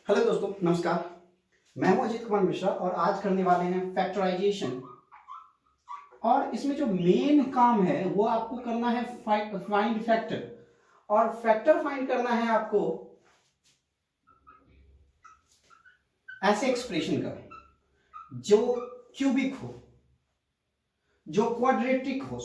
Hello दोस्तों, नमस्कार। मैं हूं अजीत कुमार मिश्रा और आज करने वाले हैं फैक्टराइजेशन। और इसमें जो मेन काम है वो आपको करना है फाइंड फैक्टर। और फैक्टर फाइंड करना है आपको ऐसे एक्सप्रेशन का जो क्यूबिक हो, जो क्वाड्रेटिक हो,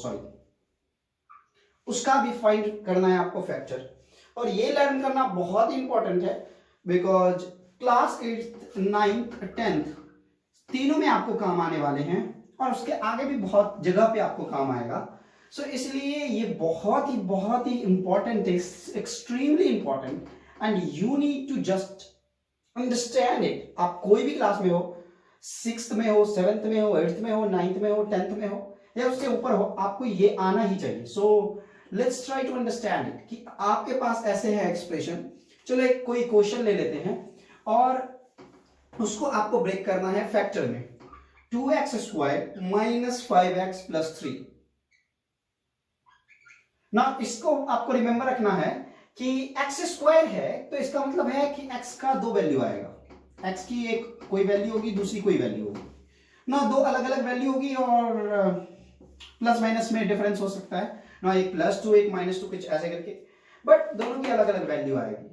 उसका भी फाइंड करना है आपको फैक्टर। और ये लर्न करना बहुत इंपॉर्टेंट है because class 8th 9th 10th तीनों में आपको काम आने वाले हैं और उसके आगे भी बहुत जगह पे आपको काम आएगा। सो इसलिए ये बहुत ही इंपॉर्टेंट है, extremely important, and you need to just understand it. आप कोई भी क्लास में हो, 6th में हो, 7th में हो, 8th में हो, 9th में हो, 10th में हो या उससे ऊपर हो, आपको ये आना ही चाहिए। So let's try to understand it कि आपके पास ऐसे है एक्सप्रेशन। चलो एक कोई क्वेश्चन ले लेते हैं और उसको आपको ब्रेक करना है फैक्टर में। 2x² माइनस 5x प्लस 3 ना। इसको आपको रिमेंबर रखना है कि x² है तो इसका मतलब है कि x का दो वैल्यू आएगा। x की एक कोई वैल्यू होगी, दूसरी कोई वैल्यू होगी ना, दो अलग अलग वैल्यू होगी और प्लस माइनस में डिफरेंस हो सकता है ना, एक +2 एक -2 कुछ ऐसे करके, बट दोनों की अलग अलग वैल्यू आएगी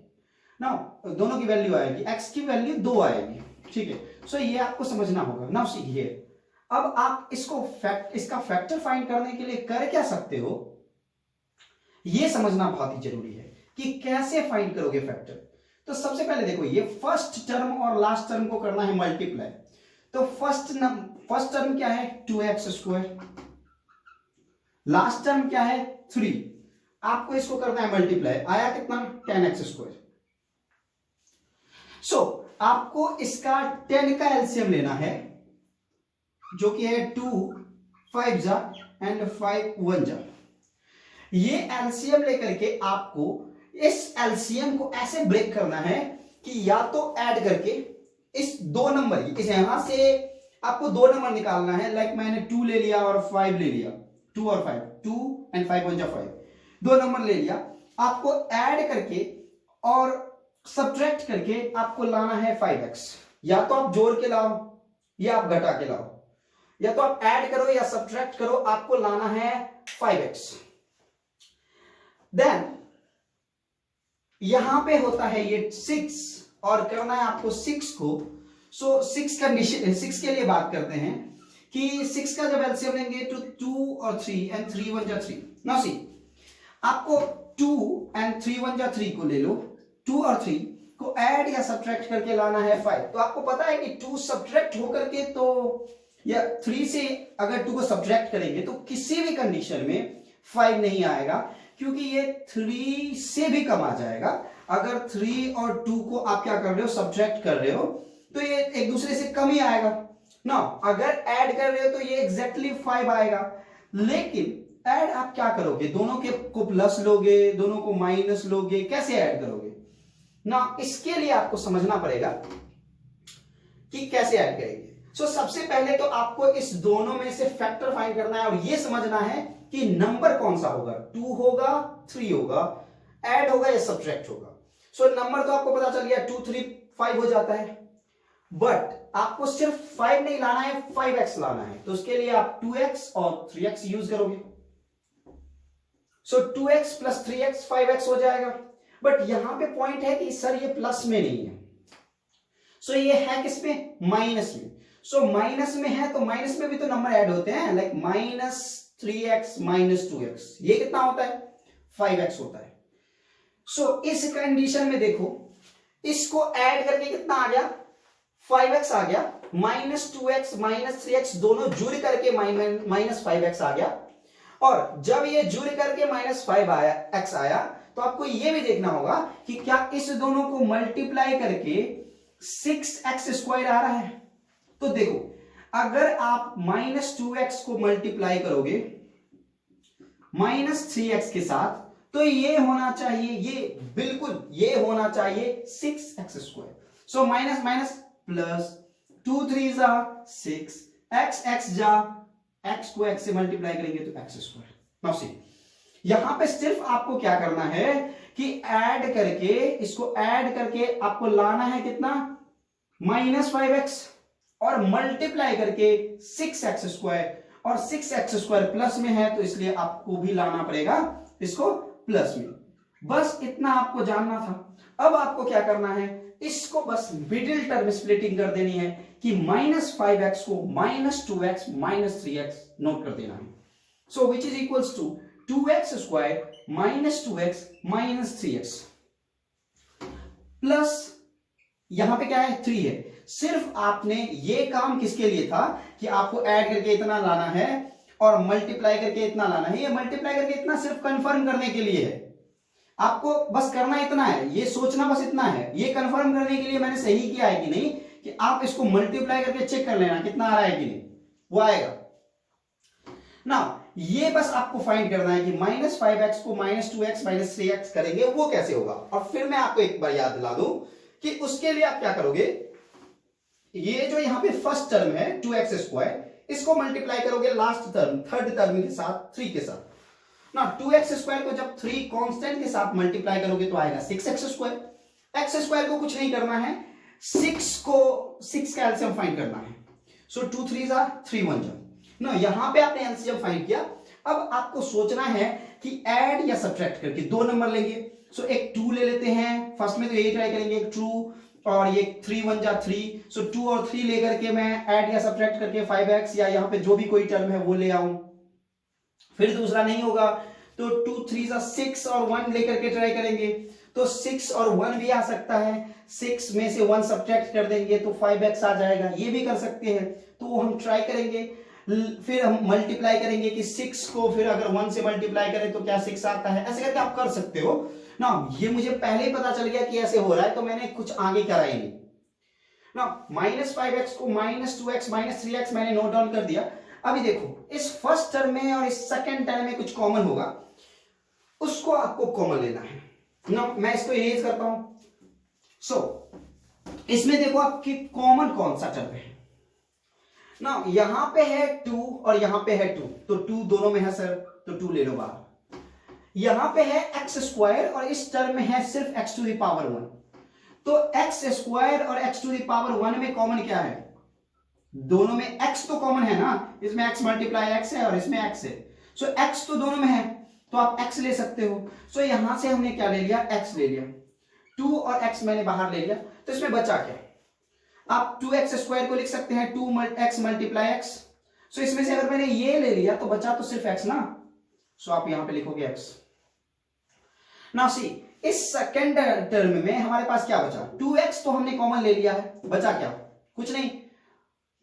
ना। दोनों की वैल्यू आएगी, x की वैल्यू 2 आएगी, ठीक है। सो ये आपको समझना होगा। नाउ सी हियर, अब आप इसका फैक्टर फाइंड करने के लिए कर क्या सकते हो, ये समझना बहुत ही जरूरी है कि कैसे फाइंड करोगे फैक्टर। तो सबसे पहले देखो, ये फर्स्ट टर्म और लास्ट टर्म को करना है मल्टीप्लाई। तो फर्स्ट टर्म क्या है 2x², लास्ट टर्म क्या है 3। आपको इसको करना है मल्टीप्लाई, आया कितना 10x²। सो आपको इसका 10 का एलसीएम लेना है जो कि है 2 5 जा एंड 5 1 जा। ये एलसीएम लेकर के आपको इस एलसीएम को ऐसे ब्रेक करना है कि या तो ऐड करके इस दो नंबर, इस यहां से आपको दो नंबर निकालना है। लाइक मैंने 2 ले लिया और 5 ले लिया, 2 और 5, 2 एंड 5 1 जा 5, दो नंबर ले लिया। आपको ऐड करके और सब्ट्रैक्ट करके आपको लाना है 5x। या तो आप जोड़ के लाओ या आप घटा के लाओ, या तो आप ऐड करो या सब्ट्रैक्ट करो, आपको लाना है 5x। देन यहां पे होता है ये 6 और करना है आपको 6 को। सो 6 के लिए बात करते हैं कि 6 का जब एलसीएम लेंगे तो 2 और 3 एंड 3 1 जा 3। नाउ सी, आपको 2 एंड 3 1 जा 3 को ले लो, 2 और 3 को ऐड या सब्ट्रैक्ट करके लाना है 5। तो आपको पता है कि 2 सब्ट्रैक्ट होकर के तो, या 3 से अगर 2 को सब्ट्रैक्ट करेंगे तो किसी भी कंडीशन में 5 नहीं आएगा, क्योंकि ये 3 से भी कम आ जाएगा। अगर 3 और 2 को आप क्या कर रहे हो, सब्ट्रैक्ट कर रहे हो, तो ये एक दूसरे से कम ही आएगा ना। अगर ऐड कर रहे हो तो ये एग्जैक्टली 5 आएगा। लेकिन ऐड आप क्या करोगे, दोनों के को प्लस लोगे, दोनों को माइनस लोगे, कैसे ऐड करोगे ना। इसके लिए आपको समझना पड़ेगा कि कैसे ऐड करेंगे। सो सबसे पहले तो आपको इस दोनों में से फैक्टर फाइंड करना है और ये समझना है कि नंबर कौन सा होगा, 2 होगा 3 होगा, ऐड होगा या सब्ट्रैक्ट होगा। सो नंबर तो आपको पता चल गया, 2 3 5 हो जाता है, बट आपको सिर्फ 5 नहीं लाना है, 5x लाना है। तो उसके लिए आप 2x और 3x यूज करोगे। सो 2x प्लस 3x 5x हो जाएगा। बट यहां पे पॉइंट है कि सर ये प्लस में नहीं है, सो ये है किसमें, माइनस में। सो माइनस में है तो माइनस में भी तो नंबर ऐड होते हैं, लाइक -3x माइनस 2x, ये कितना होता है 5x होता है। सो इस कंडीशन में देखो, इसको ऐड करके कितना आ गया 5x आ गया, -2x माइनस 3x दोनों जुड़ करके -5x आ गया। और जब ये जुड़ करके -5x आया तो आपको ये भी देखना होगा कि क्या इस दोनों को मल्टीप्लाई करके 6x² आ रहा है। तो देखो, अगर आप -2x को मल्टीप्लाई करोगे -3x के साथ तो ये होना चाहिए, ये बिल्कुल ये होना चाहिए 6x²। So minus minus plus, 2 3 जा 6, x जा, x को x से मल्टीप्लाई करेंगे तो x²। नाउ सी, यहां पे सिर्फ आपको क्या करना है कि ऐड करके, इसको ऐड करके आपको लाना है कितना, -5x, और मल्टीप्लाई करके 6x², और 6x² प्लस में है तो इसलिए आपको भी लाना पड़ेगा इसको प्लस में। बस इतना आपको जानना था। अब आपको क्या करना है, इसको बस मिडिल टर्म स्प्लिटिंग कर देनी है कि -5x को -2x -3x नोट कर देना है। So which is equals to 2x² -2x -3x plus यहां पे क्या है, 3 है। सिर्फ आपने ये काम किसके लिए था कि आपको ऐड करके इतना लाना है और मल्टीप्लाई करके इतना लाना है। ये मल्टीप्लाई करके इतना सिर्फ कंफर्म करने के लिए है, आपको बस करना इतना है, ये सोचना बस इतना है। ये कंफर्म करने के लिए मैंने सही किया है कि नहीं, कि आप इसको मल्टीप्लाई करके चेक कर लेना कितना आ रहा है कि नहीं, वो आएगा ना। ये बस आपको फाइंड करना है कि -5x को -2x -3x करेंगे वो कैसे होगा। और फिर मैं आपको एक बार याद दिला दूं कि उसके लिए आप क्या करोगे, ये जो यहां पे फर्स्ट टर्म है 2x², इसको मल्टीप्लाई करोगे लास्ट टर्म थर्ड टर्म के साथ 3 के साथ ना। 2x² को जब 3 कांस्टेंट के साथ मल्टीप्लाई करोगे तो आएगा 6x²। x² को कुछ नहीं करना है, 6 का एलसीएम फाइंड करना है। सो 2 3 3 1 ना, यहां पे आपने एलसीएम फाइंड किया। अब आपको सोचना है कि ऐड या सब्ट्रैक्ट करके 2 नंबर लेंगे। सो एक 2 ले लेते हैं, फर्स्ट में तो यही ट्राई करेंगे, एक 2 और ये 3 1 3। सो 2 और 3 लेकर के मैं ऐड या सब्ट्रैक्ट करके 5x या यहां पे जो भी कोई टर्म है वो ले आऊं। फिर दूसरा नहीं होगा तो 2 3 6 और 1 लेकर के ट्राई करेंगे, तो 6 और 1 भी आ सकता है। 6 में से 1 सब्ट्रैक्ट कर देंगे तो 5x आ जाएगा, ये भी कर सकते हैं, तो वो हम ट्राई करेंगे। फिर हम मल्टीप्लाई करेंगे कि 6 को फिर अगर 1 से मल्टीप्लाई करें तो क्या 6 आता है, ऐसे करके आप कर सकते हो ना। ये मुझे पहले ही पता चल गया कि ऐसे हो रहा है तो मैंने कुछ आगे करा ही नहीं ना। -5x को -2x -3x मैंने नोट डाउन कर दिया। अभी देखो इस फर्स्ट टर्म में और इस सेकंड टर्म में कुछ कॉमन होगा, उसको आपको कॉमन लेना है ना। मैं इसको इरेज करता हूं। सो इसमें देखो आपकी कॉमन कौन सा टर्म है ना, यहां पे है 2 और यहां पे है 2, तो 2 दोनों में है सर, तो 2 ले लो बाहर। यहां पे है x² और इस टर्म में है सिर्फ x⁴ 1, तो x² और x⁴ में कॉमन क्या है, दोनों में x तो कॉमन है ना, इसमें x मल्टीप्लाई x है और इसमें x है। सो x तो दोनों में है तो आप x ले सकते हो। सो यहां से हमने क्या ले लिया, x ले लिया, 2 और x मैंने बाहर ले लिया, तो इसमें बचा क्या, आप 2x² को लिख सकते हैं 2x मल्टीप्लाई x। सो इसमें से अगर मैंने ये ले लिया तो बचा तो सिर्फ x ना, सो आप यहां पे लिखोगे x। नाउ सी इस सेकंड टर्म में हमारे पास क्या बचा, 2x तो हमने कॉमन ले लिया है, बचा क्या, कुछ नहीं,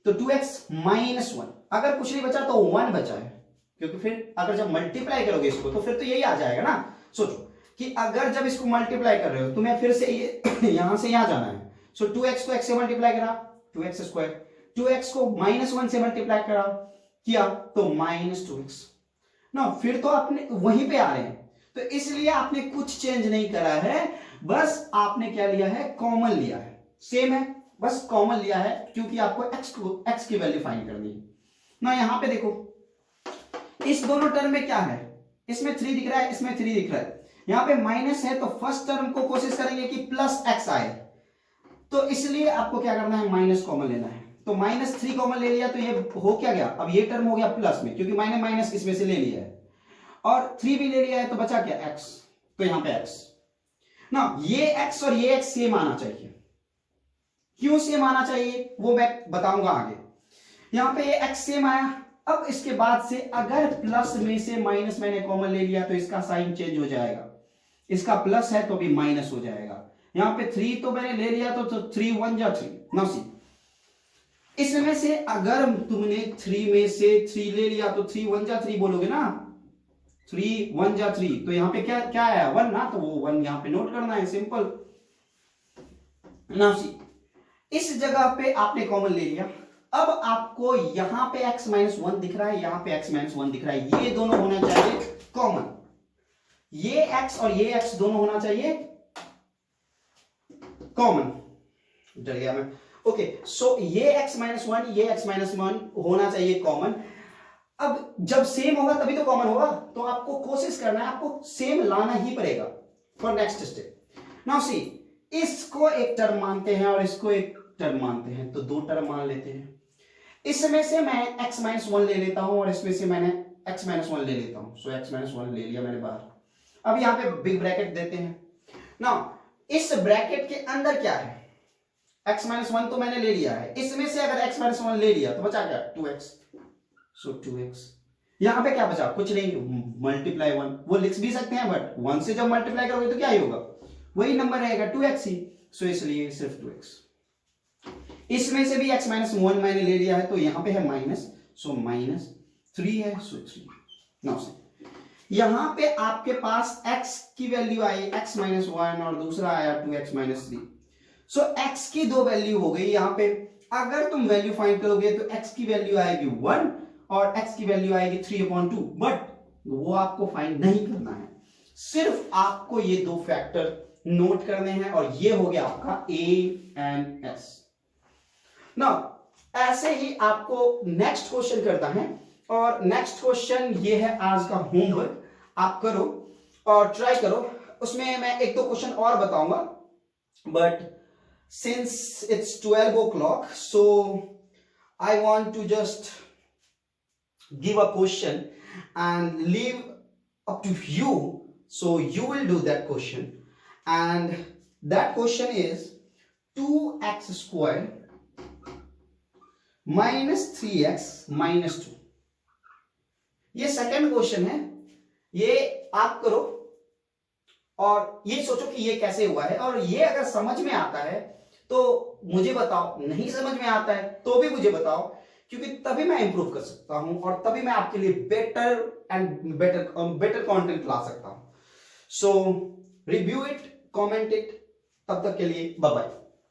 तो 2x -1। अगर कुछ नहीं बचा तो 1 बचा है, क्योंकि फिर अगर जब मल्टीप्लाई करोगे इसको तो फिर तो यही आ जाएगा ना। सोचो कि अगर जब इसको मल्टीप्लाई कर रहे हो तुम्हें फिर से यहां से यहां जाना है। सो 2x को x से मल्टीप्लाई करा 2x², 2x को -1 से मल्टीप्लाई करा किया तो -2x ना, फिर तो आपने वहीं पे आ रहे हैं, तो इसलिए आपने कुछ चेंज नहीं करा है, बस आपने क्या लिया है, कॉमन लिया है, सेम है, बस कॉमन लिया है, क्योंकि आपको x की वैल्यू फाइंड करनी है ना। यहां पे देखो इस दोनों टर्म में क्या है, इसमें 3 दिख रहा है, इसमें 3 दिख रहा है, यहां पे माइनस है, तो फर्स्ट टर्म को कोशिश करेंगे कि +x आए, तो इसलिए आपको क्या करना है, माइनस कॉमन लेना है। तो -3 कॉमन ले लिया तो ये हो क्या गया, अब ये टर्म हो गया प्लस में, क्योंकि मैंने माइनस इसमें से ले लिया है, और 3 भी ले लिया है, तो बचा क्या, x, तो यहां पे x ना, ये x और ये x सेम आना चाहिए। क्यों सेम आना चाहिए वो मैं बताऊंगा आगे। यहां पे ये x सेम आया। अब इसके बाद से अगर प्लस में से माइनस मैंने कॉमन ले लिया तो इसका साइन चेंज हो जाएगा, इसका प्लस है तो भी माइनस हो जाएगा। यहां पे 3 तो मैंने ले लिया तो 3 1 3। नाउ सी इसमें से अगर तुमने 3 में से 3 ले लिया तो 3 1 3 बोलोगे ना, 3 1 3, तो यहां पे क्या क्या आया, 1 ना, तो वो 1 यहां पे नोट करना है, सिंपल। नाउ सी इस जगह पे आपने कॉमन ले लिया। अब आपको यहां पे x -1 दिख रहा है, यहां पे x -1 दिख रहा है, ये दोनों होना चाहिए कॉमन, ये x और ये x दोनों होना चाहिए कॉमन। डर गया मैं। ओके, सो ये x -1 ये x -1 होना चाहिए कॉमन। अब जब सेम होगा तभी तो कॉमन होगा, तो आपको कोशिश करना है, आपको सेम लाना ही पड़ेगा। For next step. Now see, इसको एक टर्म मानते हैं और इसको एक टर्म मानते हैं, तो दो टर्म मान लेते हैं। इसमें से मैं x माइनस 1 ले लेता हूं और इसमें से मैंने x माइनस 1 ले लेता हूं। सो x माइनस 1 ले लिया मैंने बाहर। अब यहां पे बिग ब्रैकेट देते हैं। नाउ इस ब्रैकेट के अंदर क्या है, x माइनस 1 तो मैंने ले लिया है, इसमें से अगर x माइनस 1 ले लिया तो बचा क्या, 2x। सो 2x, यहां पे क्या बचा, कुछ नहीं, मल्टीप्लाई 1, वो लिख भी सकते हैं बट 1 से जब मल्टीप्लाई करोगे तो क्या ही होगा, वही नंबर रहेगा 2x ही। सो इसलिए सिर्फ 2x। इसमें से भी x माइनस 1 मैंने ले लिया है, तो यहां पे है माइनस, सो माइनस 3 है, सो 3। नाउ से यहां पे आपके पास x की वैल्यू आई x माइनस 1 और दूसरा आया 2x माइनस 3। सो x की दो वैल्यू हो गई। यहां पे अगर तुम वैल्यू फाइंड करोगे तो x की वैल्यू आएगी 1 और x की वैल्यू आएगी 3/2, बट वो आपको फाइंड नहीं करना है, सिर्फ आपको ये दो फैक्टर नोट करने हैं और ये हो गया आपका a एंड s। नाउ ऐसे ही आपको नेक्स्ट क्वेश्चन करता है और नेक्स्ट क्वेश्चन ये है आज का होमवर्क, आप करो और ट्राई करो। उसमें मैं एक दो क्वेश्चन और बताऊंगा, but since it's 12 o'clock, so I want to just give a question and leave up to you, so you will do that question, and that question is 2x squared minus 3x minus 2। ये second question है, ये आप करो और ये सोचो कि ये कैसे हुआ है, और ये अगर समझ में आता है तो मुझे बताओ, नहीं समझ में आता है तो भी मुझे बताओ, क्योंकि तभी मैं इंप्रूव कर सकता हूं और तभी मैं आपके लिए बेटर कंटेंट ला सकता हूं। सो रिव्यू इट, कमेंट इट, तब तक के लिए बाय बाय।